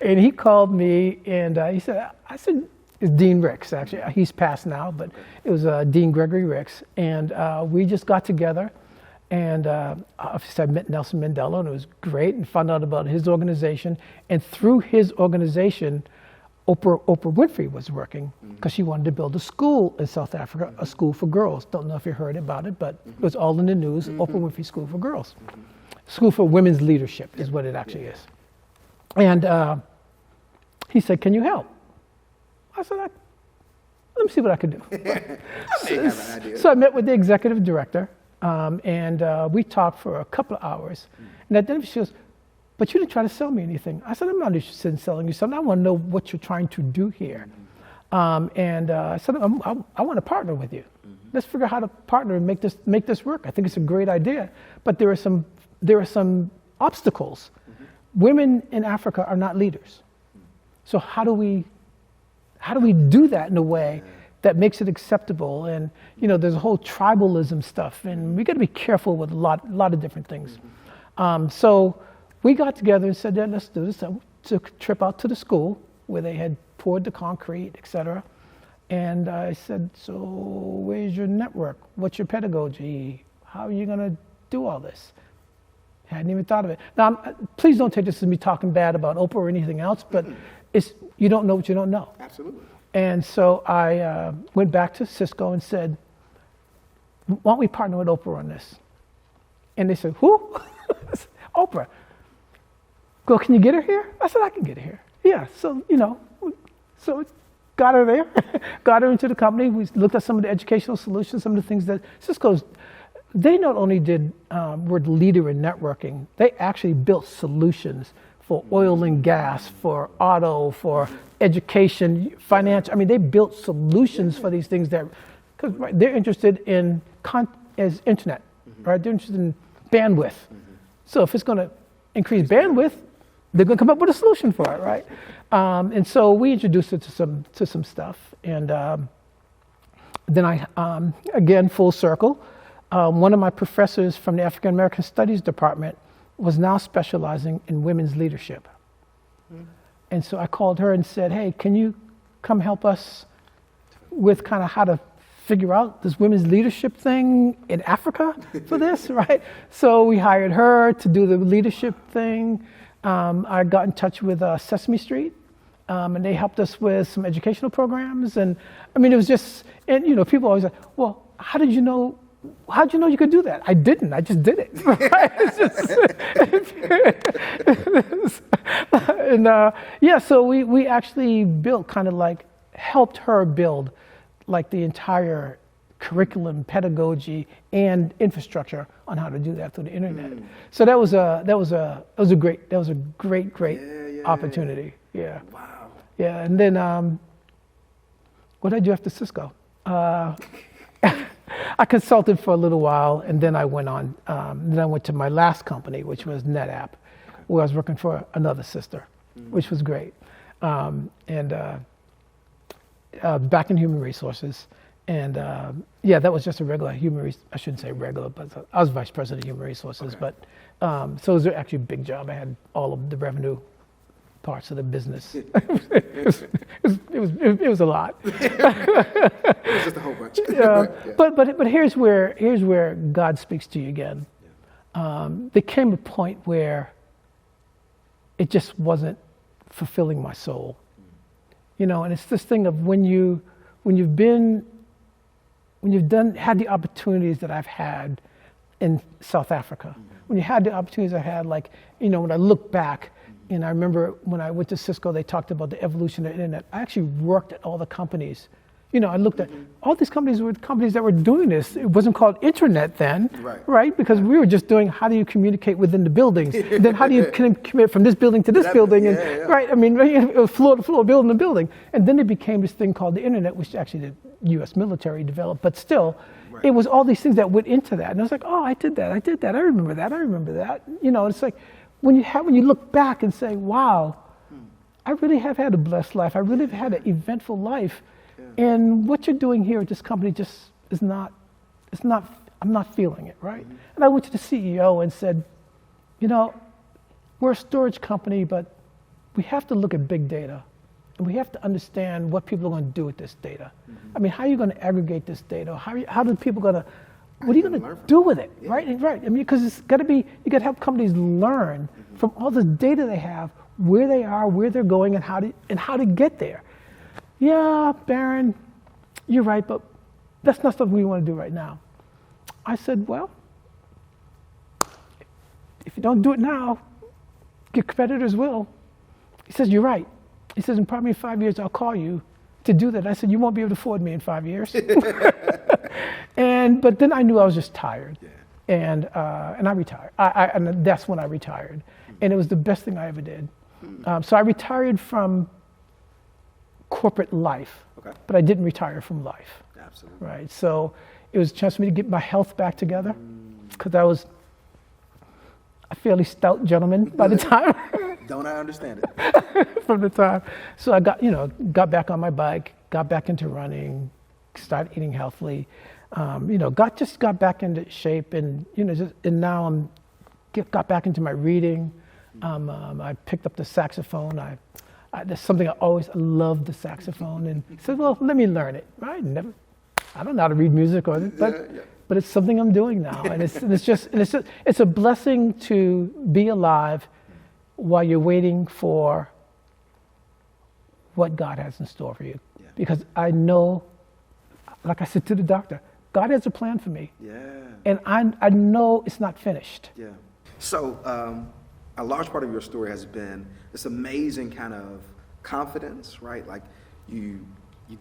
And he called me and I said, it's Dean Ricks, actually. He's passed now, but it was Dean Gregory Ricks. And we just got together and I met Nelson Mandela, and it was great, and found out about his organization. And through his organization, Oprah Winfrey was working because she wanted to build a school in South Africa, a school for girls. Don't know if you heard about it, but it was all in the news, Oprah Winfrey School for Girls. School for Women's Leadership is what it actually is. And he said, can you help? I said, let me see what I can do. So I met with the executive director, and we talked for a couple of hours. And at the end, she goes, but you didn't try to sell me anything. I said, I'm not interested in selling you something. I want to know what you're trying to do here. I said, I want to partner with you. Let's figure out how to partner and make this work. I think it's a great idea, but there are some obstacles. Women in Africa are not leaders. So how do we do that in a way that makes it acceptable? And there's a whole tribalism stuff, and we got to be careful with a lot of different things. So we got together and said, yeah, let's do this. I took a trip out to the school where they had poured the concrete, etc. And I said, so where's your network? What's your pedagogy? How are you going to do all this? I hadn't even thought of it. Now, please don't take this as me talking bad about Oprah or anything else, but you don't know what you don't know. Absolutely. And so I went back to Cisco and said, why don't we partner with Oprah on this? And they said, who? Oprah. Go, can you get her here? I said, I can get her here. Yeah, so, so got her there, got her into the company. We looked at some of the educational solutions, some of the things that Cisco's, they not only were the leader in networking, they actually built solutions for oil and gas, for auto, for education, financial. I mean, they built solutions for these things because they're interested in as internet, right? They're interested in bandwidth. So if it's going to increase bandwidth, they're going to come up with a solution for it, right? And so we introduced it to some stuff, and then I again full circle. One of my professors from the African American Studies department was now specializing in women's leadership, and so I called her and said, "Hey, can you come help us with kind of how to figure out this women's leadership thing in Africa for this, right?" So we hired her to do the leadership thing. I got in touch with Sesame Street, and they helped us with some educational programs. And I mean, it was just, and people always say, well, how'd you know you could do that? I didn't, I just did it. Right? So we actually built helped her build like the entire curriculum, pedagogy, and infrastructure on how to do that through the internet. So that was a great opportunity. Yeah. Wow. Yeah, and then what did I do after Cisco? I consulted for a little while, and then I went on. Then I went to my last company, which was NetApp, where I was working for another sister, which was great. Back in human resources. And that was just a regular I shouldn't say regular, but I was vice president of human resources. Okay. But so it was actually a big job. I had all of the revenue parts of the business. It was a lot. It was just a whole bunch. But here's where God speaks to you again. There came a point where it just wasn't fulfilling my soul. And it's this thing of when you've had the opportunities that I've had in South Africa, when you had the opportunities I had, when I look back, and I remember when I went to Cisco, they talked about the evolution of the internet. I actually worked at all the companies. I looked at all these companies were companies that were doing this. It wasn't called internet then, right? Because we were just doing how do you communicate within the buildings, and then how do you commit from this building to this building, right? I mean, floor to floor, building to building, and then it became this thing called the internet, which actually the U.S. military developed. But still, it was all these things that went into that, and I was like, oh, I did that, I remember that. It's like when you look back and say, wow, I really have had a blessed life. I really have had an eventful life. And what you're doing here at this company just I'm not feeling it, right? And I went to the CEO and said, we're a storage company, but we have to look at big data. And we have to understand what people are going to do with this data. I mean, how are you going to aggregate this data? What are you going to do with it, right? Right. I mean, because it's got to be, you got to help companies learn from all the data they have, where they are, where they're going, and how to get there. Yeah, Barron, you're right, but that's not something we want to do right now. I said, well, if you don't do it now, your competitors will. He says, you're right. He says, in probably 5 years, I'll call you to do that. I said, you won't be able to afford me in 5 years. But then I knew I was just tired. and I retired. And that's when I retired, and it was the best thing I ever did. So I retired from corporate life, but I didn't retire from life. Absolutely. Right. So it was a chance for me to get my health back together, because I was a fairly stout gentleman by the time. Don't I understand it? From the time. So I got back on my bike, got back into running, started eating healthily, got back into shape, and now got back into my reading. I picked up the saxophone. That's something I loved, the saxophone, and said, well, let me learn it. I don't know how to read music, but it's something I'm doing now, and it's a blessing to be alive while you're waiting for what God has in store for you. Yeah. Because I know, like I said to the doctor, God has a plan for me. Yeah. And I know it's not finished. Yeah. So a large part of your story has been this amazing kind of confidence, right? Like you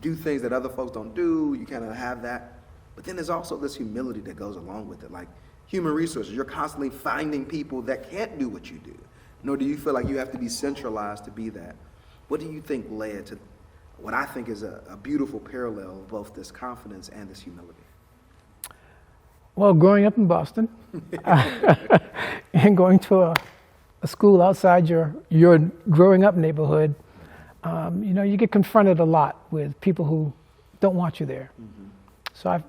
do things that other folks don't do, you kind of have that. But then there's also this humility that goes along with it. Like human resources, you're constantly finding people that can't do what you do. Nor do you feel like you have to be centralized to be that. What do you think led to what I think is a beautiful parallel of both this confidence and this humility? Well, growing up in Boston and going to a school outside your growing up neighborhood, you get confronted a lot with people who don't want you there. Mm-hmm. So I've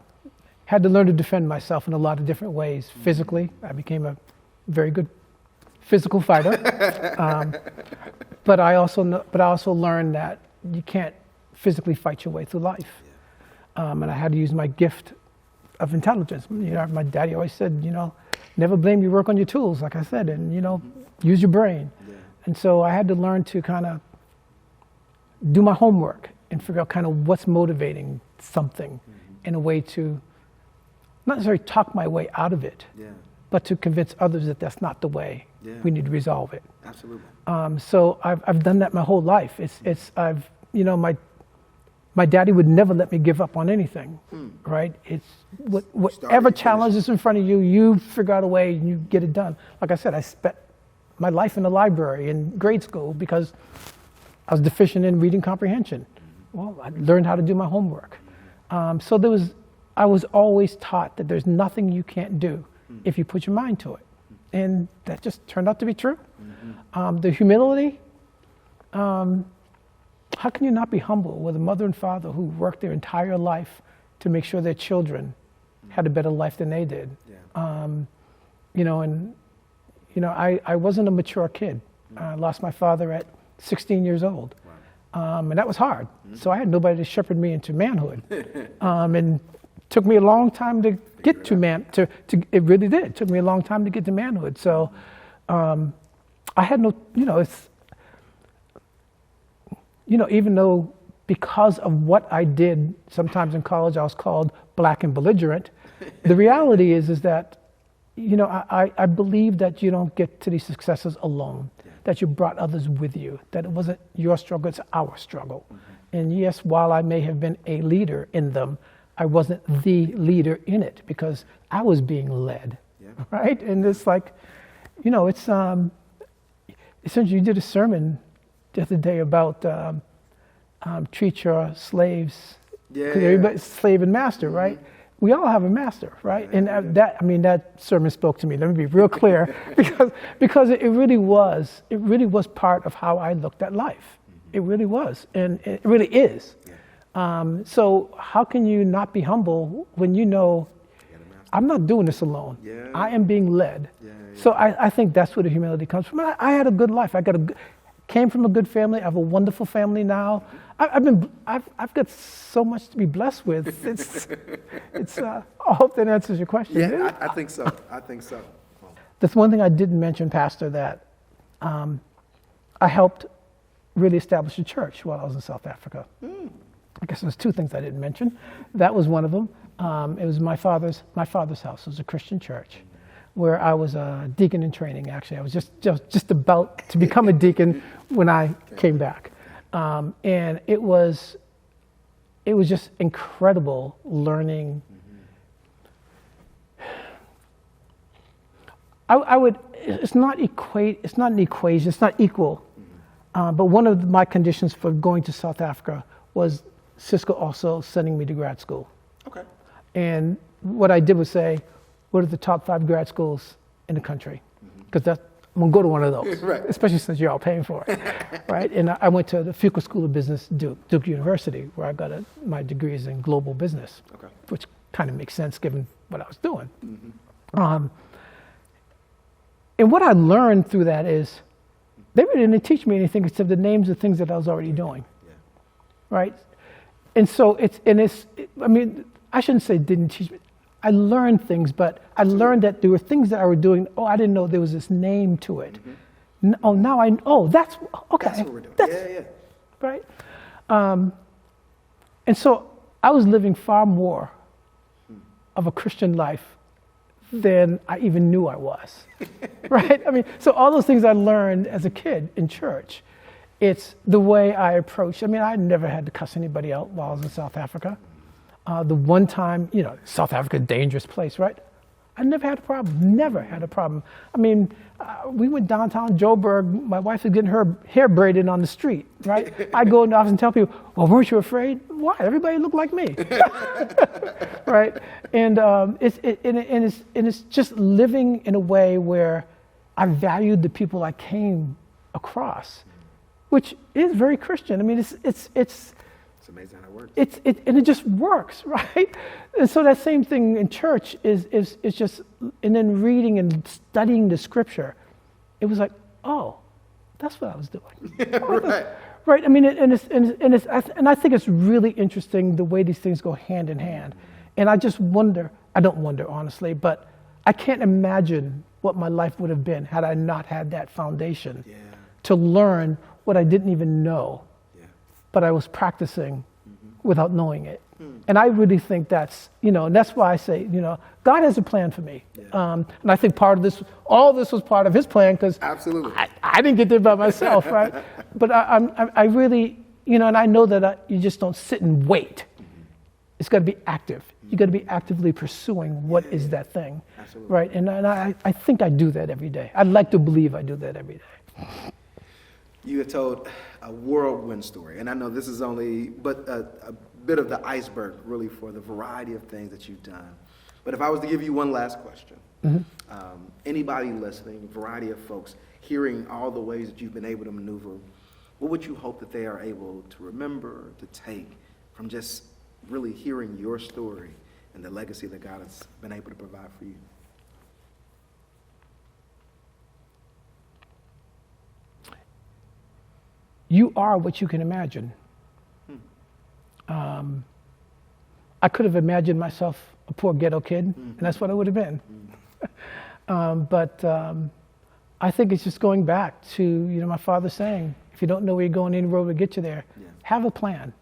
had to learn to defend myself in a lot of different ways. Mm-hmm. Physically, I became a very good physical fighter, but I also learned that you can't physically fight your way through life, and I had to use my gift of intelligence. My daddy always said, never blame your work on your tools, like I said, and use your brain. Yeah. And so I had to learn to kind of do my homework and figure out kind of what's motivating something in a way to not necessarily talk my way out of it. Yeah. But to convince others that that's not the way. Yeah. We need to resolve it. Absolutely. So I've done that my whole life. My daddy would never let me give up on anything, right? It's whatever challenge is in front of you, you figure out a way and you get it done. Like I said, I spent my life in the library in grade school because I was deficient in reading comprehension. Well, I learned how to do my homework. So I was always taught that there's nothing you can't do if you put your mind to it. And that just turned out to be true. Mm-hmm. The humility, how can you not be humble with a mother and father who worked their entire life to make sure their children had a better life than they did? Yeah. I wasn't a mature kid. I lost my father at 16 years old. Wow. And that was hard. Mm-hmm. So I had nobody to shepherd me into manhood. And took me a long time to get to it really did. It took me a long time to get to manhood. So I had no, even though because of what I did, sometimes in college I was called black and belligerent, the reality is that, I believe that you don't get to these successes alone, that you brought others with you, that it wasn't your struggle, it's our struggle. Mm-hmm. And yes, while I may have been a leader in them, I wasn't the leader in it because I was being led, right? And it's like, it's essentially you did a sermon the other day about treat your slaves, everybody's slave and master, right? We all have a master, right? And that sermon spoke to me. Let me be real clear, because it really was part of how I looked at life. It really was, and it really is. So how can you not be humble when I'm not doing this alone? Yeah. I am being led. Yeah. So I think that's where the humility comes from. I had a good life. Came from a good family. I have a wonderful family now. I've got so much to be blessed with. I hope that answers your question. Yeah, I think so. That's one thing I didn't mention, Pastor, that I helped really establish a church while I was in South Africa. I guess there's two things I didn't mention. That was one of them. It was my father's house. It was a Christian church where I was a deacon in training, actually. I was just about to become a deacon when I came back. And it was just incredible learning I would, it's not an equation, it's not equal. But one of my conditions for going to South Africa was Cisco also sending me to grad school. Okay. And what I did was say, what are the top 5 grad schools in the country? Because I'm going to go to one of those, right. Especially since you're all paying for it, right? And I went to the Fuqua School of Business, Duke University, where I got my degrees in global business, okay. Which kind of makes sense given what I was doing. And what I learned through that is they really didn't teach me anything except the names of things that I was already doing, right? And so I shouldn't say didn't teach me. I learned things, but I learned that there were things that I was doing. Oh, I didn't know there was this name to it. That's okay. That's what we're doing. Right. And so I was living far more of a Christian life than I even knew I was. Right. I mean, so all those things I learned as a kid in church, it's the way I approached. I mean, I never had to cuss anybody out while I was in South Africa. The one time, South Africa, dangerous place, right? I never had a problem. I mean, we went downtown Joburg. My wife was getting her hair braided on the street, right? I go in the office and tell people, well, weren't you afraid? Why? Everybody looked like me, right? And it's just living in a way where I valued the people I came across, which is very Christian. I mean, it's amazing how it works. And it just works, right? And so that same thing in church is just, and then reading and studying the scripture, it was like, oh, that's what I was doing. Right. I mean, and I think it's really interesting the way these things go hand in hand. And I don't wonder honestly, but I can't imagine what my life would have been had I not had that foundation to learn what I didn't even know. But I was practicing without knowing it. And I really think that's, and that's why I say, God has a plan for me. And I think all this was part of his plan because absolutely, I didn't get there by myself, right? But I really, and I know that you just don't sit and wait. It's got to be active. You got to be actively pursuing what is that thing, absolutely. Right? And I think I do that every day. I'd like to believe I do that every day. You have told a whirlwind story, and I know this is only but a bit of the iceberg, really, for the variety of things that you've done. But if I was to give you one last question, anybody listening, variety of folks, hearing all the ways that you've been able to maneuver, what would you hope that they are able to remember, to take from just really hearing your story and the legacy that God has been able to provide for you? You are what you can imagine. I could have imagined myself a poor ghetto kid, and that's what I would have been. But I think it's just going back to, my father saying, if you don't know where you're going, any road will get you there. Have a plan.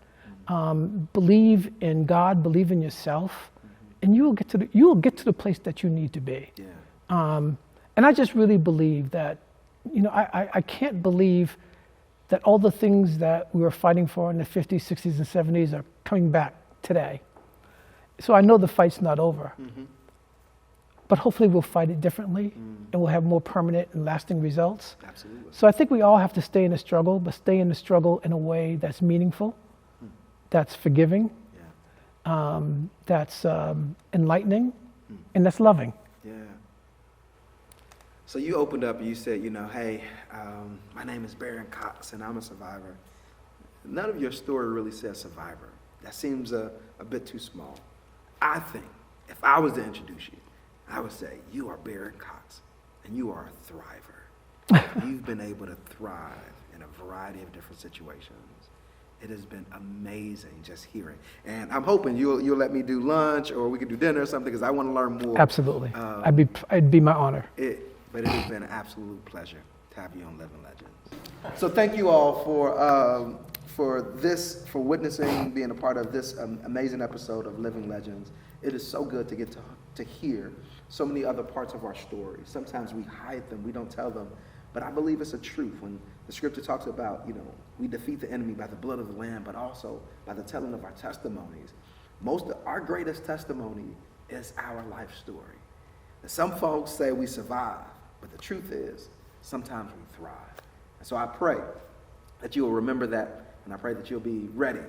Believe in God, believe in yourself, and you will get to the place that you need to be. And I just really believe that, I can't believe that all the things that we were fighting for in the 50s, 60s, and 70s are coming back today. So I know the fight's not over. But hopefully we'll fight it differently, and we'll have more permanent and lasting results. Absolutely. So I think we all have to stay in the struggle, but stay in the struggle in a way that's meaningful, that's forgiving, that's enlightening, and that's loving. So you opened up and you said, hey, my name is Barron Cox and I'm a survivor. None of your story really says survivor. That seems a bit too small. I think if I was to introduce you, I would say you are Barron Cox and you are a thriver. You've been able to thrive in a variety of different situations. It has been amazing just hearing. And I'm hoping you'll let me do lunch or we can do dinner or something because I want to learn more. Absolutely. It'd be my honor. But it has been an absolute pleasure to have you on Living Legends. So thank you all for witnessing, being a part of this amazing episode of Living Legends. It is so good to get to hear so many other parts of our story. Sometimes we hide them, we don't tell them, but I believe it's a truth when the scripture talks about, we defeat the enemy by the blood of the Lamb, but also by the telling of our testimonies. Our greatest testimony is our life story. Some folks say we survive, But the truth is, sometimes we thrive. And so I pray that you will remember that, and I pray that you'll be ready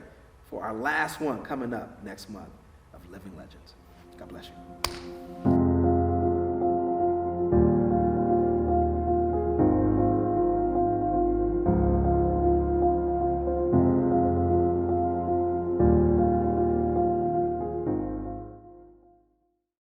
for our last one coming up next month of Living Legends. God bless you.